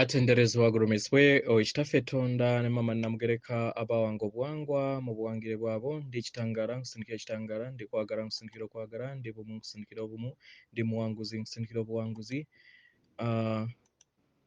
atenderezebwa agulumizibwe ekitaffe Katonda ne mama namugereka abawanga obuwangwa mu buwangire bwabo ndi ekitangala nkusindikira ekitangala ndi kwagala nkusindikira okwagala ndi bumu nkusindikira obumu ndi muwanguzi nkusindikira obuwanguzi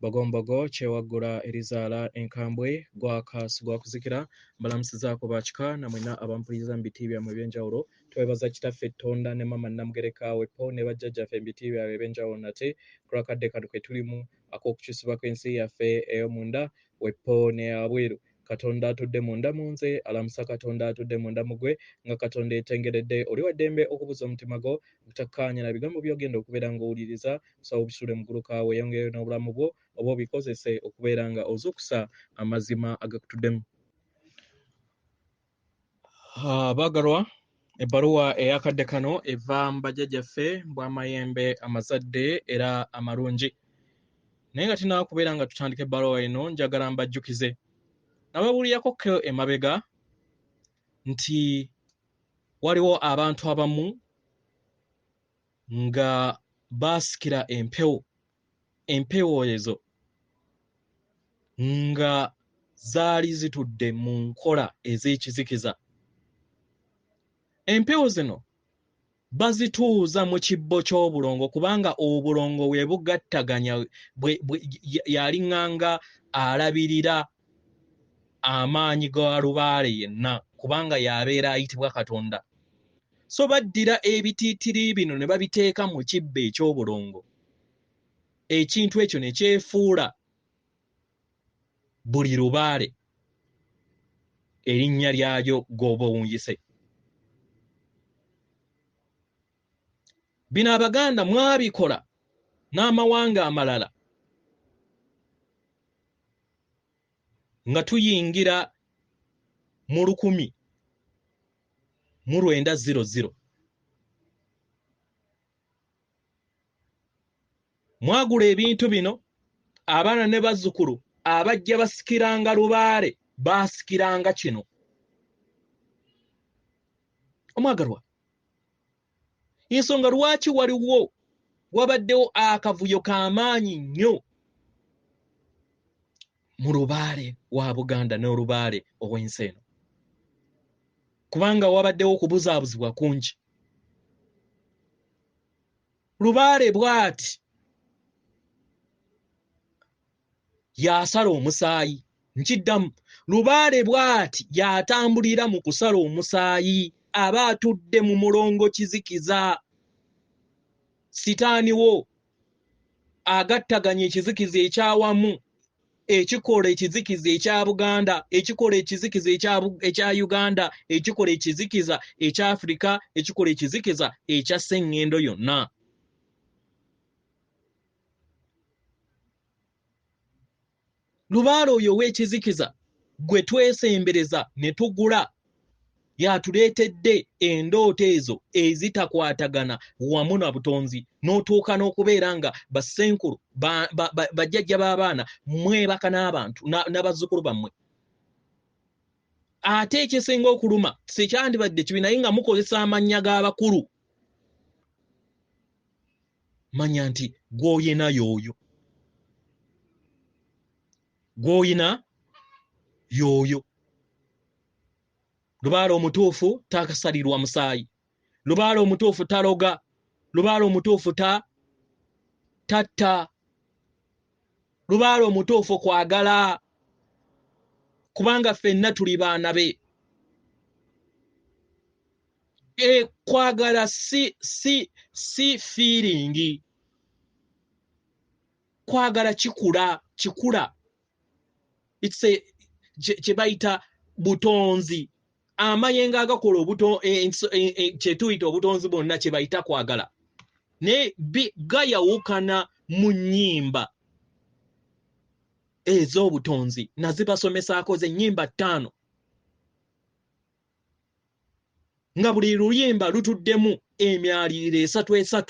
bagombogo kyewaggula erizaala enkambwe gwakasi gwakuzikira mbalamusizaako bakika namwena abampuliriza mu biti byammwe ebyenjawulo twebaza kitaffe Katonda ne mama namugereka wepo ne bajjajjaffe mu biti byabwe ebyenjawulo nate kulwakadde kano ke tulimu ak'okukyusibwa kw'ensi yaffe ey'omunda wepo ne abweru Katonda atudde munda munze alamusa Katonda atudde munda mugwe nga Katonda etengeredde oli waddembe okubuza omutima gwo butakkaanya na bigambo by'ogenda okubeera ng'owuliriza sawa obisule mu ggulu kaawe yongere n'obulamu bwo oba obikozese okubeera nga ozuukusa amazima agakutuddemu. Baagalwa ebbaluwa eyakadde kano eva mu bajjajjaffe mbw Amayembe Amazadde era amalungi. Naye nga tinaakubeera nga tutandika ebbaluwa eno njagala mbajjukize nababuulirako ko emabega nti waliwo abantu abamu nga baasikira empewo ezo nga zaali zitudde mu nkola ez'ekizikiza. Empewo zino bazituuza mu kibbo ky'obulongo kubanga obulongo bwe bugattaganya yalinganga alabirira amaanyi ga lubaale yenna kubanga yabeera ayitibwa Katonda. So baddira ebitiitiri bino ne babiteeka mu kibbo eky'obulongo. Ekintu ekyo ne kyefuula buli lubaale erinnya lyayo gw'oba owungise. Bino Abaganda mwabikola n'amawanga amalala nga tuyingira mu 1900. Mwagula ebintu bino abaana ne bazzukulu abajja basikiranga lubaale baasikiranga kino. Omwagalwa, ensonga lwaki wabaddewo akavuyo k'amaanyi nnyo mu lubaale wa Buganda n'olubaale ow'ensi eno? Kubanga wabaddewo okubuzaabuzibwa kungi. Lubaale bw'ati yasala omusaayi, nkiddamu, lubaale bw'ati yatambulira mu kusala omusaayi aba atudde mu mulongo kizikiza. Sitaani wo agattaganya ekizikiza ekyawamu, ekikola ekizikiza ekya Buganda, ekikola ekizikiza ekya Uganda, ekikola ekizikiza ekya Afrika, ekikola ekizikiza ekya sseŋŋendo yonna. Lubaale oyo w'ekizikiza gwe twesembereza ne tugula yatuleetedde endooto ezo ezitakwatagana wamu na butonzi n'otuuka n'okubeera nga bassenkulu bajjajja b'abaana mwebaka n'abantu n'abazzukulu bammwe. Ate ekisinga okuluma sikyandibadde kibi naye nga mukozesa amannya g'abakulu. Manya nti gw'oyina y'oyo. Gw'oyina y'oyo. Lubaale omutuufu takasalirwa musaayi. Lubaale omutuufu taloga. Lubaale omutuufu tatta. Lubaale omutuufu kwagala. Kubanga ffenna tuli baana be. Kwagala si feeling. Kwagala kikula. It's kye bayita butonzi. Amayengo agakola kye tuyita obutonzi bwonna kye bayita kwagala. Ne gayawukana mu nnyimba ez'obutonzi nazibasomesaako ze nnyimba 5 nga buli luyimba lutuddemu emyaliriro 3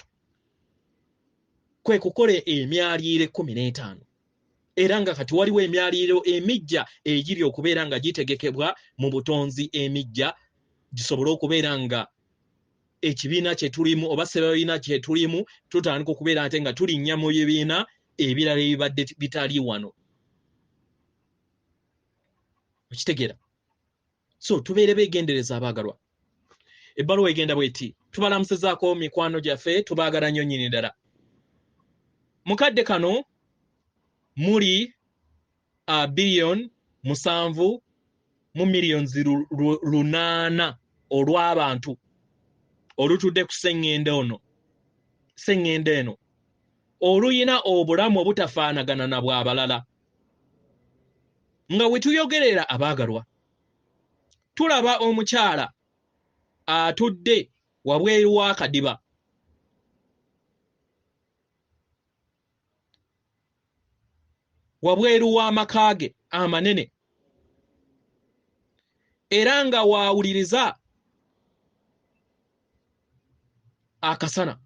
kwe kukola emyaliriro 15. Era nga kati waliwo emyaliriro emijja egiri okubeera nga gitegekebwa mu butonzi emijja gisobole okubeera nga ekibiina kye tulimu oba ssebabiina kye tulimu tutandika okubeera ate nga tulinnya mu bibiina ebirala ebibadde bitali wano. Okitegeera? So tubeere beegendereza abaagalwa. Ebbaluwa egenda bweti. Tubalamusizaako mikwano gyaffe, tubaagala nnyo nnyini ddala. Mukadde kano muli billion 7 mu millions 8 olw'abantu olutudde ku sseŋŋende eno oluyina obulamu obutafaanagana na bw'abalala. Nga we tuyogerera abaagalwa, tulaba omukyala atudde wabweru w'akadiba. Wabweru w'amaka ge amanene. Era nga waawuliriza akasana.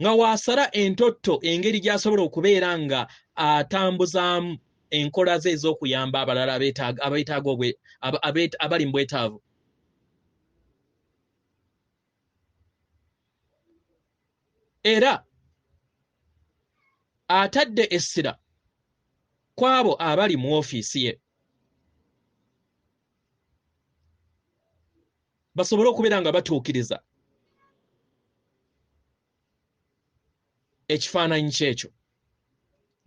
Nga waasala entotto engeri gy'asobola okubeera nga atambuzaamu enkola ze ez'okuyamba abalala abeetaaga abali mu bwetaavu. Era atadde essira kw'abo abali mu ofiisi ye basobole okubeera nga batuukiriza ekifaananyi kyekyo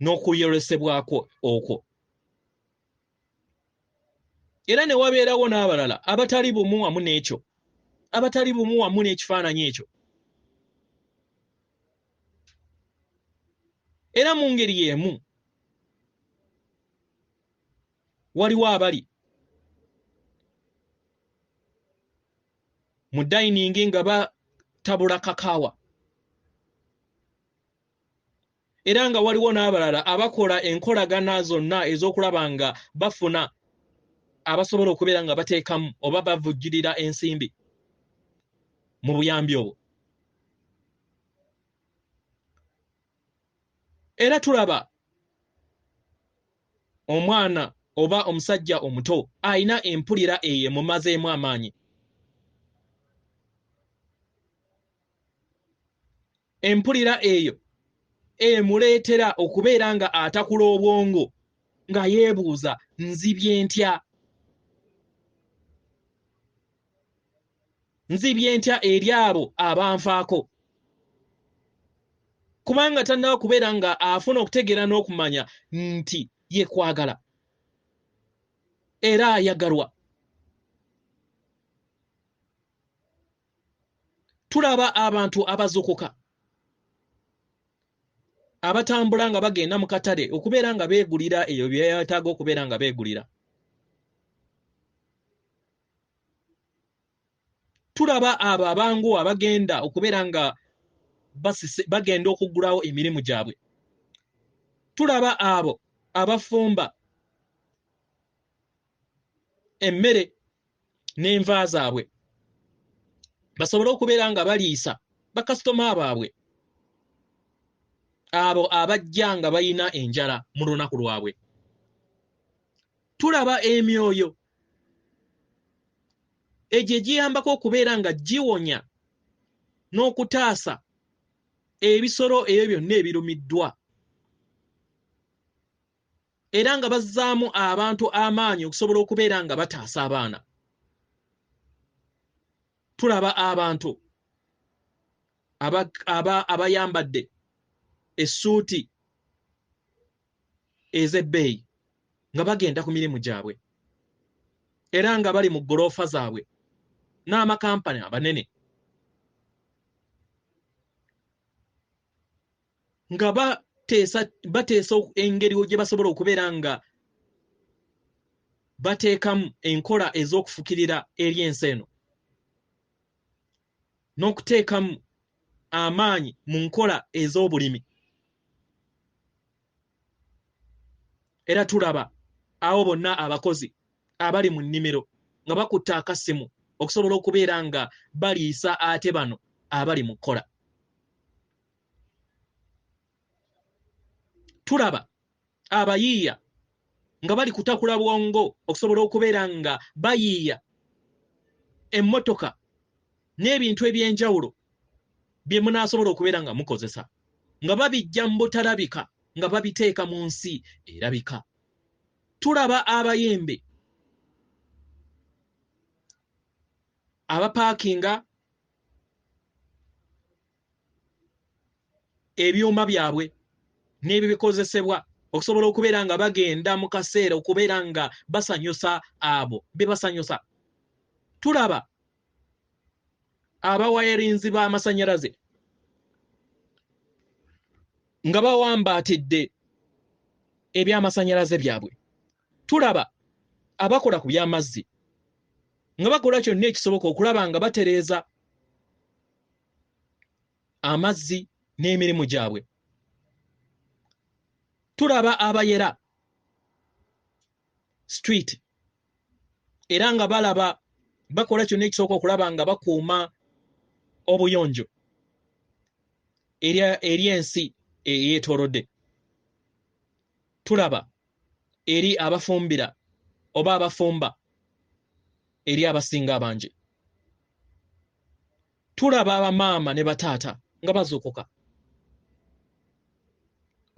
n'okuyolesebwako okwo. Era ne wabeerawo n'abalala abatali bumu wamu n'ekyo, abatali bumu wamu n'ekifaananyi ekyo. Era mu ngeri y'emu waliwo abali mu dayiningi nga batabula kakaawa. Era nga waliwo n'abalala abakola enkolagana zonna ez'okulaba nga bafuna abasobola okubeera nga bateekamu oba bavujjirira ensimbi mu buyambi obwo. Era tulaba omwana oba omusajja omuto ayina empulira eyo emumazeemu amaanyi. Empulira eyo emuleetera okubeera nga atakula obwongo nga yeebuuza nzibye ntya? Nzibye ntya eri abo abanfaako? Kubanga tannaba kubeera nga afuna okutegeera n'okumanya nti ye kwagala era ayagalwa. Tulaba abantu abazukuka abatambula nga bagenda mu katale okubeera nga beegulira eyo bye beetaaga okubeera nga beegulira. Tulaba abo abangu abagenda okubeera nga bagenda okuggulawo emirimu gyabwe. Tulaba abo abafumba emmere n'enva zaabwe basobole okubeera nga baliisa bakasitoma baabwe abo abajja nga bayina enjala mu lunaku lwabwe. Tulaba emyoyo egyo egiyambako okubeera nga giwonya n'okutaasa ebisolo ebyo byonna ebirumiddwa era nga bazzaamu abantu amaanyi okusobola okubeera nga bataasa abaana. Tulaba abantu abayambadde essuuti ez'ebbeeyi nga bagenda ku mirimu gyabwe era nga bali mu ggoloofa zaabwe n'amakampani abanene nga bateesa engeri gye basobola okubeera nga bateekamu enkola ez'okufukirira eri ensi eno n'okuteekamu amaanyi mu nkola ez'obulimi. Era tulaba abo bonna abakozi abali mu nnimiro nga bakutte akasimu okusobola okubeera nga baliisa ate bano abali mu kkola. Tulaba abayiiya nga bali kutakula bwongo okusobola okubeera nga bayiiya emmotoka n'ebintu eby'enjawulo bye munaasobola okubeera nga mukozesa nga babijja mu butalabika nga babiteeka mu nsi erabika. Tulaba abayembe abapaakinga ebyuma byabwe n'ebikozesebwa okusobola okubeera nga bagenda mu kaseera okubeera nga basanyusa abo be basanyusa. Tulaba abawayirinzi b'amasannyalaze nga bawambaatidde ebyamasannyalaze byabwe. Tulaba abakola ku by'amazzi nga bakola kyonna ekisoboka okulaba nga batereeza amazzi n'emirimu gyabwe. Tulaba abayera street era nga balaba bakola kyonna ekisoboka okulaba nga bakuuma obuyonjo eri ensi eyeetoolodde. Tulaba eri abafumbira oba abafumba eri abasinga abangi. Tulaba abamaama ne bataata nga bazuukuka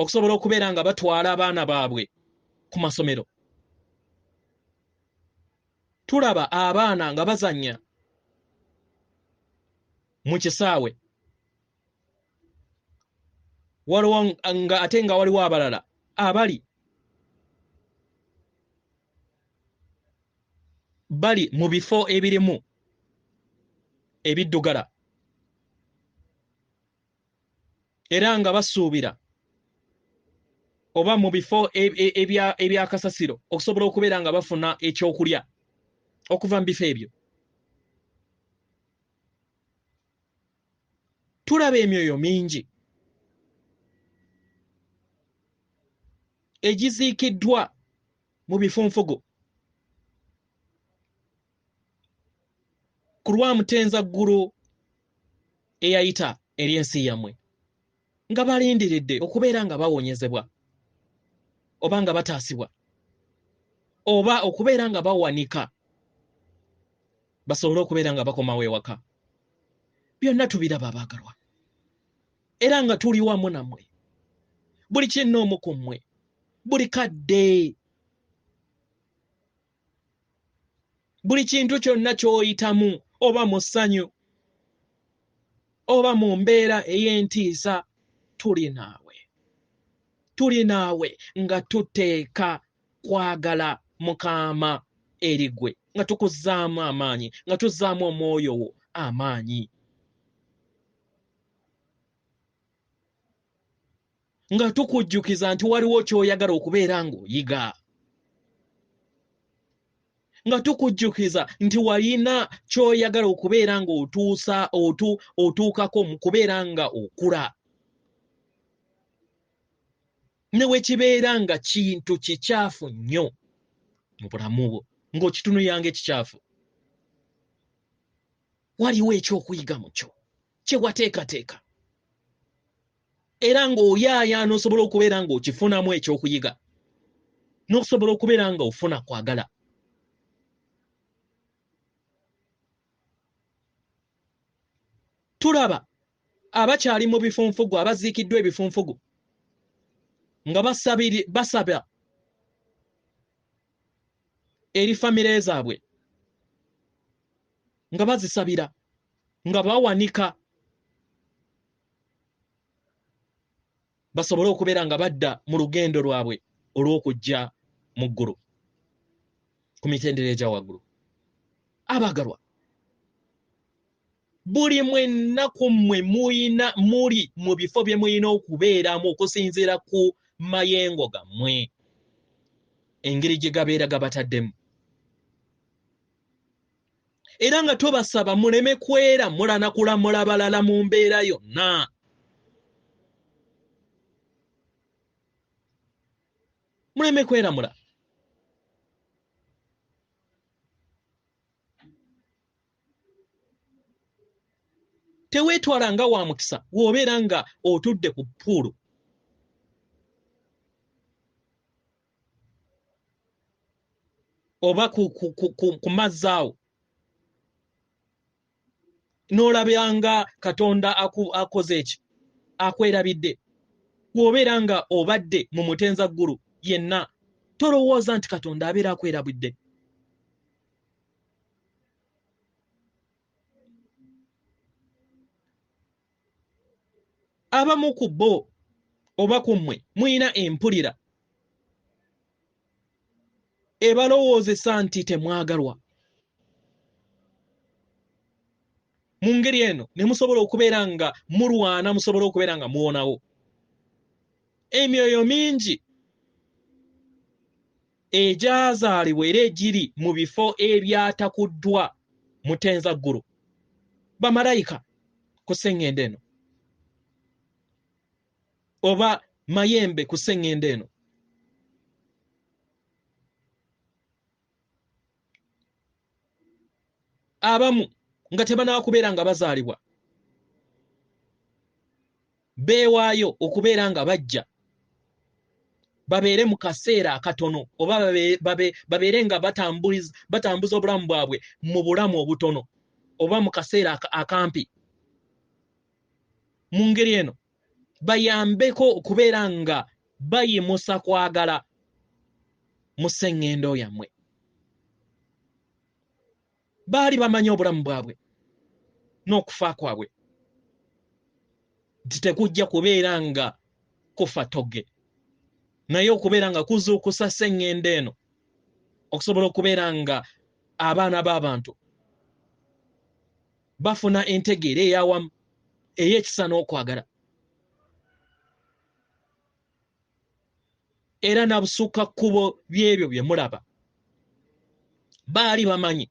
okusobola okubeera nga batwala abaana baabwe ku masomero. Tulaba abaana nga bazannya mu kisaawe waliwo nga ate nga waliwo abalala bali mu bifo ebirimu ebiddugala era nga basuubira oba mu bifo ebyakasasiro okusobola okubeera nga bafuna ekyokulya okuva mu bifo ebyo. Tulaba emyoyo mingi egiziikiddwa mu bifunfugu ku lwa mutenzaggulu eyayita eri ensi yammwe nga balindiridde okubeera nga bawonyezebwa oba nga bataasibwa oba okubeera nga bawanika basobole okubeera nga bakomawo ewaka. Byonna tubiraba abaagalwa era nga tuli wamu nammwe, buli kinnoomu ku mmwe, buli kadde, buli kintu kyonna ky'oyitamu oba mu ssanyu oba mu mbeera ey'entiisa, tuli naawe nga tuteeka kwagala Mukama eri ggwe, nga tukuzzaamu amaanyi, nga tuzzaamu omwoyo wo amaanyi, nga tukujjukiza nti waliwo ky'oyagala okubeera ng'oyiga, nga tukujjukiza nti walina ky'oyagala okubeera ng'otuukako mu kubeera nga okula. Ne we kibeera nga kintu kikyafu nnyo mu bulamu bwo ng'okitunuulira ng'ekikyafu, waliwo ekyokuyiga mu kyo kye wateekateeka era ng'oyaayaana osobola okubeera ng'okifunamu ekyokuyiga n'okusobola okubeera nga ofuna kwagala. Tulaba abakyali mu bifunfugu, abaziikiddwa ebifunfugu nga basaba eri famire zaabwe, nga bazisabira, nga bawanika basobole okubeera nga badda mu lugendo lwabwe olw'okujja mu ggulu ku mitendera egya waggulu. Abaagalwa, buli mwenna ku mmwe muli mu bifo bye mulina okubeeramu okusinziira ku mayengo gammwe, engeri gye gabeera gabataddemu. Era nga tubasaba muleme kwera mulanakulamula balala mu mbeera yonna. Muleme kweramula. Teweetwala nga wa mukisa w'obeera nga otudde ku ppuulu oba ku mazzi awo n'olabanga Katonda akoze eki, akwerabidde, Wobeera nga obadde mu mutenza ggulu yenna tolowooza nti Katonda abeera akwerabudde. Abamu ku bo oba ku mmwe muyina empulira ebalowoozesa nti temwagalwa. Mu ngeri eno ne musobola okubeera nga mulwana, musobola okubeera nga muwonawo. Emyoyo mingi egyazaalibwa era egiri mu bifo ebyatakuddwa mutenza ggulu bamalayika ku sseŋŋendo eno oba mayembe ku sseŋŋendo eno. Abamu nga tebanaba kubeera nga bazaalibwa beewaayo okubeera nga bajja babeere mu kaseera akatono oba babeere nga batambuza obulamu bwabwe mu bulamu obutono oba mu kaseera akampi. Mu ngeri eno bayambeko okubeera nga bayimusa kwagala mu sseŋŋendo yammwe. Baali bamanyi obulamu bwabwe n'okufa kwabwe nti tekujja kubeera nga kufa togge, naye okubeera nga kuzuukusa sseŋŋendo eno okusobola okubeera nga abaana b'abantu bafuna entegeera ey'awamu ey'ekisa n'okwagala. Era nabusukka kkubo by'ebyo bye mulaba baali bamanyi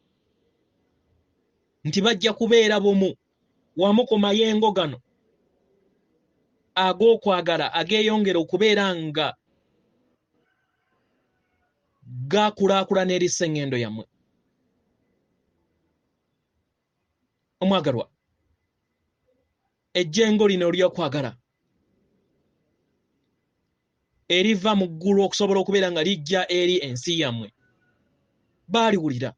nti bajja kubeera bumu wamu ku mayengo gano ag'okwagala ageeyongera okubeera nga gakulaakulana eri sseŋŋendo yammwe. Omwagalwa, ejjengo lino ly'okwagala eriva mu ggulu okusobola okubeera nga lijja eri ensi yammwe baaliwulira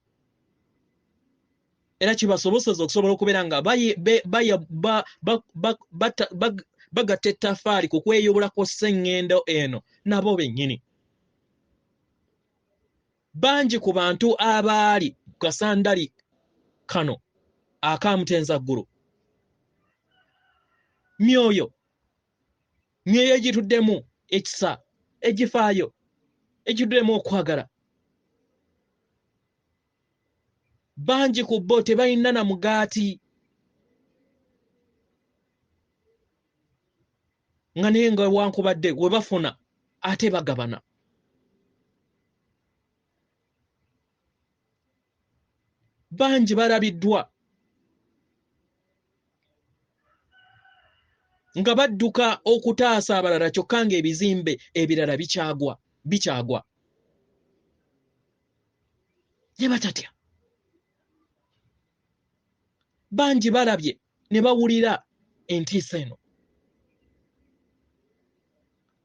era kibasoboseza okusobola okubeera nga bagatta ettaffaali ku kweyubulako sseŋŋendo eno nabo bennyini. Bangi ku bantu abaali ku kasandali kano akaamutenza ggulu myoyo egituddemu ekisa, egifaayo, egituddemu okwagala. Bangi ku bo tebalina na mugaati nga naye nga wankubadde we bafuna ate bagabana. Bangi balabiddwa nga badduka okutaasa abalala kyokka ng'ebizimbe ebirala bikyagwa. Ne batatya. Bangi balabye ne bawulira entiisa eno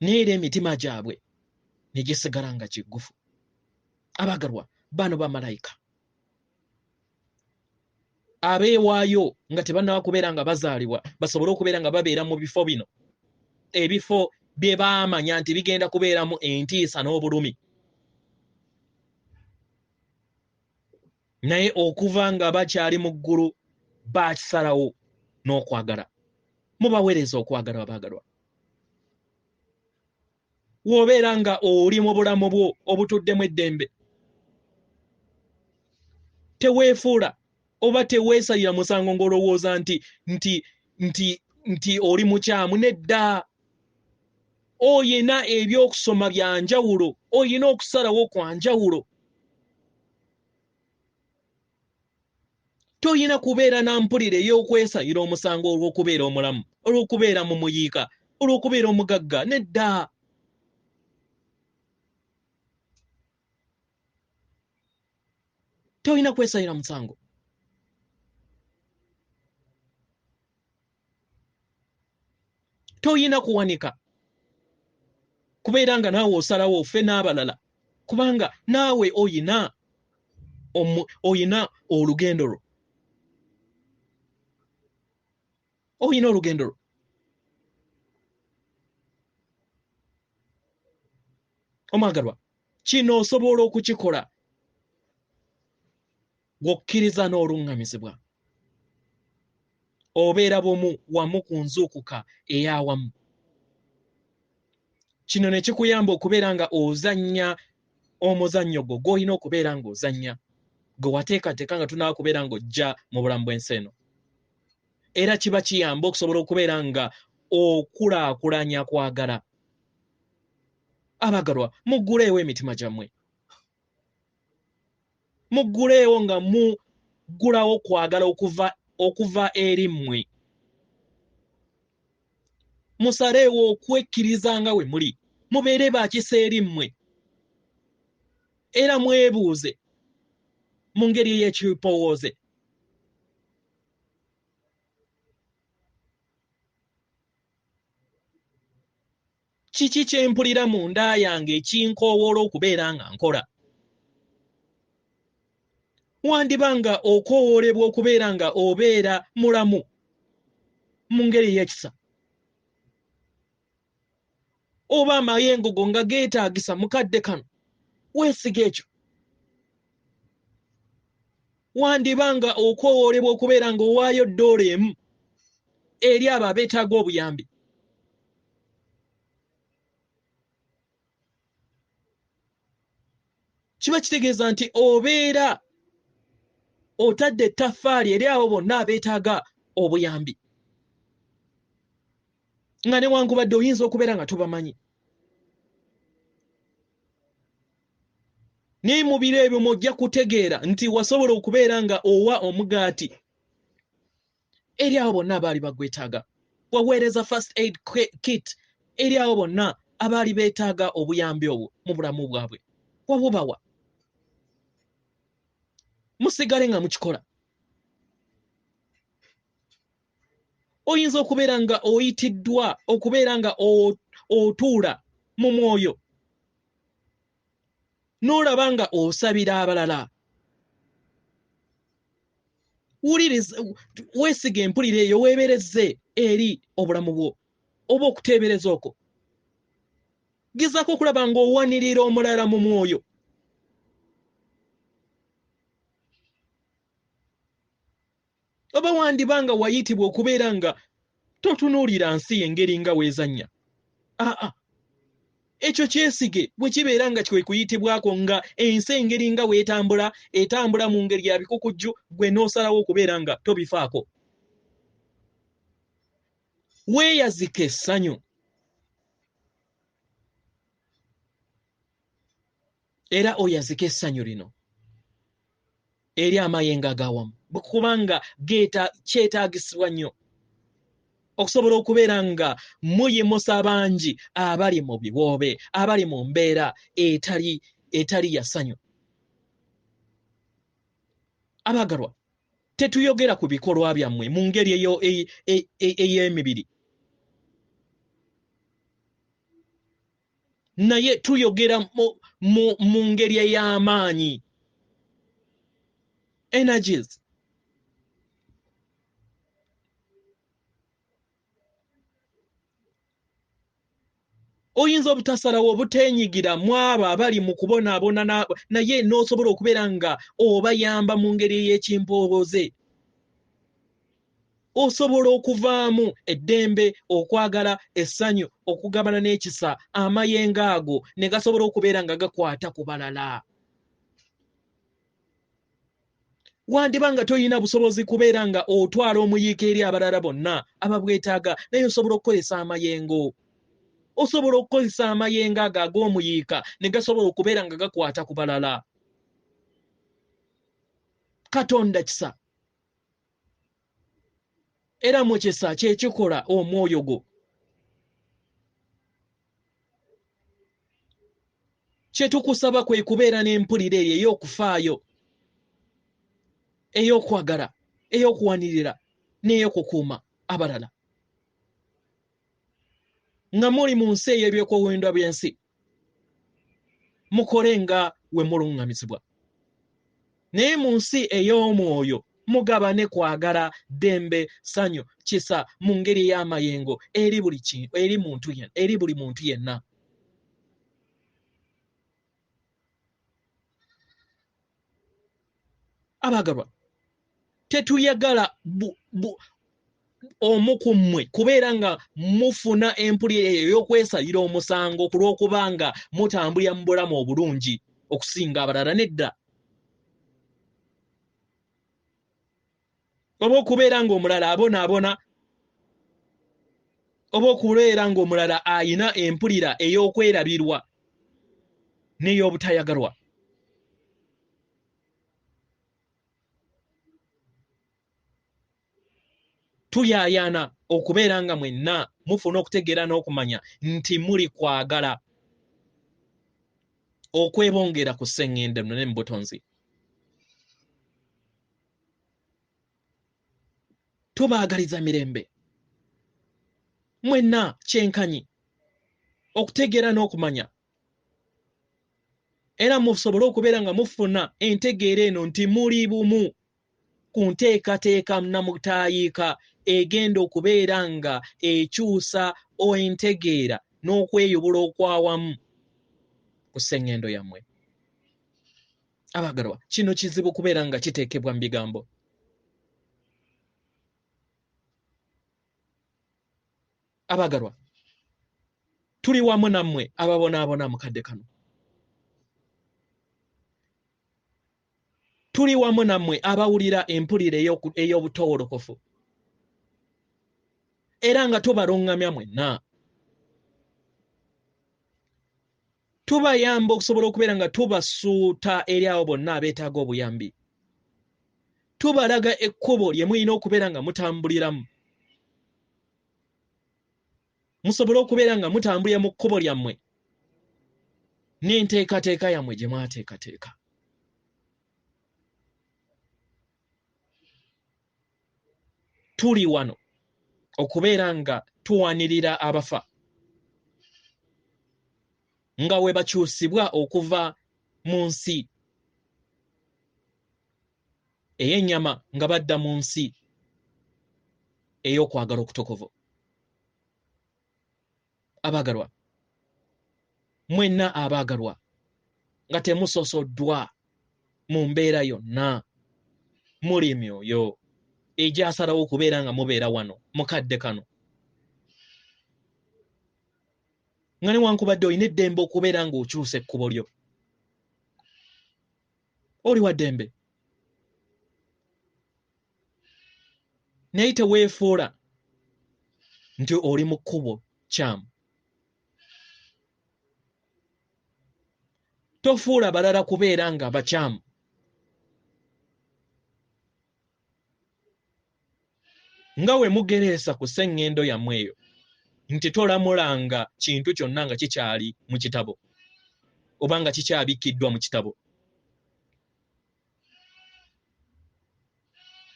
naye era emitima gyabwe ne gisigala nga kiggufu. Abaagalwa, bano bamalayika abeewaayo nga tebannaba kubeera nga bazaalibwa basobole okubeera nga babeera mu bifo bino, ebifo bye baamanya nti bigenda kubeeramu entiisa n'obulumi, naye okuva nga bakyali mu ggulu baakisalawo n'okwagala. Mubaweereza okwagala abaagalwa. W'obeera nga oli mu bulamu bwo obutuddemu eddembe, teweefuula oba teweesalira musango ng'olowooza nti oli mukyamu. Nedda, oyina ebyokusoma bya njawulo, oyina okusalawo kwa njawulo. Toyina kubeera na mpulira ey'okwesalira omusango olw'okubeera omulamu, olw'okubeera mu muyiika, olw'okubeera omugagga. Nedda. Toyina kwesalira musango. Toyina kuwanika kubeera nga naawe osalawo ofe n'abalala, kubanga naawe oyina olugendo lwo. Oyina olugendo lwo. omwagalwa kino osobola okukikola gwokkiriza n'oluŋŋamizibwa obeera bumu wamu ku nzuukuka ey'awamu. Kino ne kikuyamba okubeera nga ozannya omuzannyo gwo gw'olina okubeera ng'ozannya gwe wateekateeka nga tunaakubeera ng'ojja mu bulamu bw'ensi eno. Era kiba kiyamba okusobola okubeera nga okulaakulanya kwagala. Abagalwa mugguleewo emitima gyammwe, mugguleewo nga muggulawo kwagala okuva eri mmwe. Musaleewo okwekkiriza nga we muli, mubeere baakisa eri mmwe, era mwebuuze mu ngeri ey'ekipowooze. Kiki kye mpulira mu nda yange ekinkowoola okubeera nga nkola? Wandiba nga okoowoolebwa okubeera nga obeera mulamu mu ngeri ey'ekisa, oba amayengo go nga geetaagisa mukadde kano, weesiga ekyo. Wandiba nga okoowoolebwa okubeera nga owaayo $1 eri abo abeetaaga obuyambi. Kiba kitegeeza nti obeera otadde ettaffaali eri abo bonna abeetaaga obuyambi, nga newankubadde oyinza okubeera nga tobamanyi. Naye mu biro ebyo mwojja kutegeera nti wasobola okubeera nga owa omugaati eri abo bonna abaali bagwetaaga, waweereza first aid kit eri abo bonna abaali beetaaga obuyambi obwo mu bulamu bwabwe, wabubawa. Musigale nga mukikola. Oyinza okubeera nga oyitiddwa okubeera nga otuula mu mwoyo n'olaba nga osabira abalala. Wuliriza, weesiga empulira eyo weeberezze eri obulamu bwo oba okuteebereza okwo. Gezaako okulaba nga owanirira omulala mu mwoyo. Oba wandiba nga wayitibwa okubeera nga totunuulira nsi engeri nga weezannya. Ekyo kyesige bwe kibeera nga kwe kuyitibwako nga ensi engeri nga weetambula etambula mu ngeri ya bikukujju, gwe n'osalawo okubeera nga tobifaako. Weeyazike essanyu. Era oyazike essanyu lino eri amayengo agawamu, kubanga kyetaagisibwa nnyo okusobola okubeera nga muyimusa bangi abali mu biwoobe, abali mu mbeera etali ya ssanyu. Abagalwa, tetuyogera ku bikolwa byammwe mu ngeri ey'emibiri, naye tuyogera mu ngeri ey'amaanyi, energies. Oyinza obutasalawo obuteenyigira mu abo abali mu kubonaabona naye n'osobola okubeera nga obayamba mu ngeri ey'ekimpooboze. Osobola okuvaamu eddembe, okwagala, essanyu, okugabana n'ekisa, amayengo ago ne gasobola okubeera nga gakwata ku balala. Wandiba nga toyina busobozi kubeera nga otwala omuyiika eri abalala bonna ababwetaaga, naye osobola okukozesa amayengo. Osobola okukozesa amayengo ago ag'omuyiika ne gasobola okubeera nga gakwata ku balala. Katonda kisa. Era mu kisa kye kikola omwoyo gwo. Kye tukusaba kwe kubeera n'empulira eyo ey'okufaayo, ey'okwagala, ey'okuwanirira n'ey'okukuuma abalala. Nga muli mu nsi ey'ebyokwewunda by'ensi, mukole nga we muluŋŋamizibwa. Naye mu nsi ey'omwoyo mugabane kwagala, ddembe, ssanyu, kisa mu ngeri y'amayengo eri buli muntu yenna. abagalwa tetuyagala omu ku mmwe kubeera nga mufuna empulira ey'okwesalira omusango ku lw'okubanga mutambulira mu bulamu obulungi okusinga abalala nedda. Oba okubeera ng'omulala abonaabona, oba okubeera ng'omulala ayina empulira ey'okwerabirwa n'ey'obutayagalwa. Tuyaayaana okubeera nga mwenna mufuna okutegeera n'okumanya nti muli kwagala okwebongera ku sseŋŋende ne mu butonzi. Tubaagaliza mirembe mwenna kyenkanyi okutegeera n'okumanya era musobole okubeera nga mufuna entegeera eno nti muli bumu ku nteekateeka namutaayiika egenda okubeera nga ekyusa entegeera n'okweyobola okwawamu ku sseŋŋendo yammwe. Abagalwa, kino kizibu kubeera nga kiteekebwa mu bigambo. Abagalwa, tuli wamu nammwe ababonaabona mukadde kano. Tuli wamu nammwe abawulira empulira ey'obutowolokofu. Era nga tubalungamya mwenna. Tubayamba okusobola okubeera nga tubasuuta eri abo bonna abeetaaga obuyambi. Tubalaga ekkubo lye mulina okubeera nga mutambuliramu. Musobole okubeera nga mutambulira mu kkubo lyammwe n'enteekateeka yammwe gye mwateekateeka. Tuli wano okubeera nga tuwanirira abafa nga we bakyusibwa okuva mu nsi ey'ennyama nga badda mu nsi ey'okwagala okutukuvu. Abagalwa, mwenna abaagalwa nga temusosoddwa mu mbeera yonna, muli myoyo egyasalawo okubeera nga mubeera wano mukadde kano, nga newankubadde olina eddembe okubeera ng'okyusa ekkubo lyo. Oli wa ddembe, naye teweefuula nti oli mu kkubo kyamu. Tofuula balala kubeera nga bakyamu. Nga we mugereesa ku sseŋŋendo yammwe eyo nti tolamulanga kintu kyonna nga kikyali mu kitabo oba nga kikyabikiddwa mu kitabo.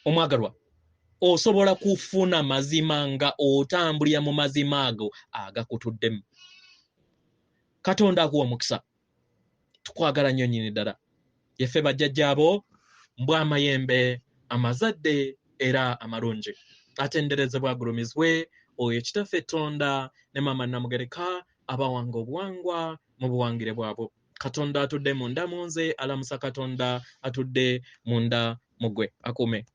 Omwagalwa, osobola kufuna mazima nga otambulira mu mazima ago agakutuddemu. Katonda akuwa omukisa. Tukwagala nnyo nnyini ddala. Yeffe bajjajjaabo mbwa amayembe amazadde era amalungi. Atenderezebwa agulumizibwe oyo kitaffe Tonda ne maama Namugereka abawanga obuwangwa mu buwangire bwabwo. Katonda atudde munda mu nze, alamusa Katonda atudde munda mu ggwe. Akuume.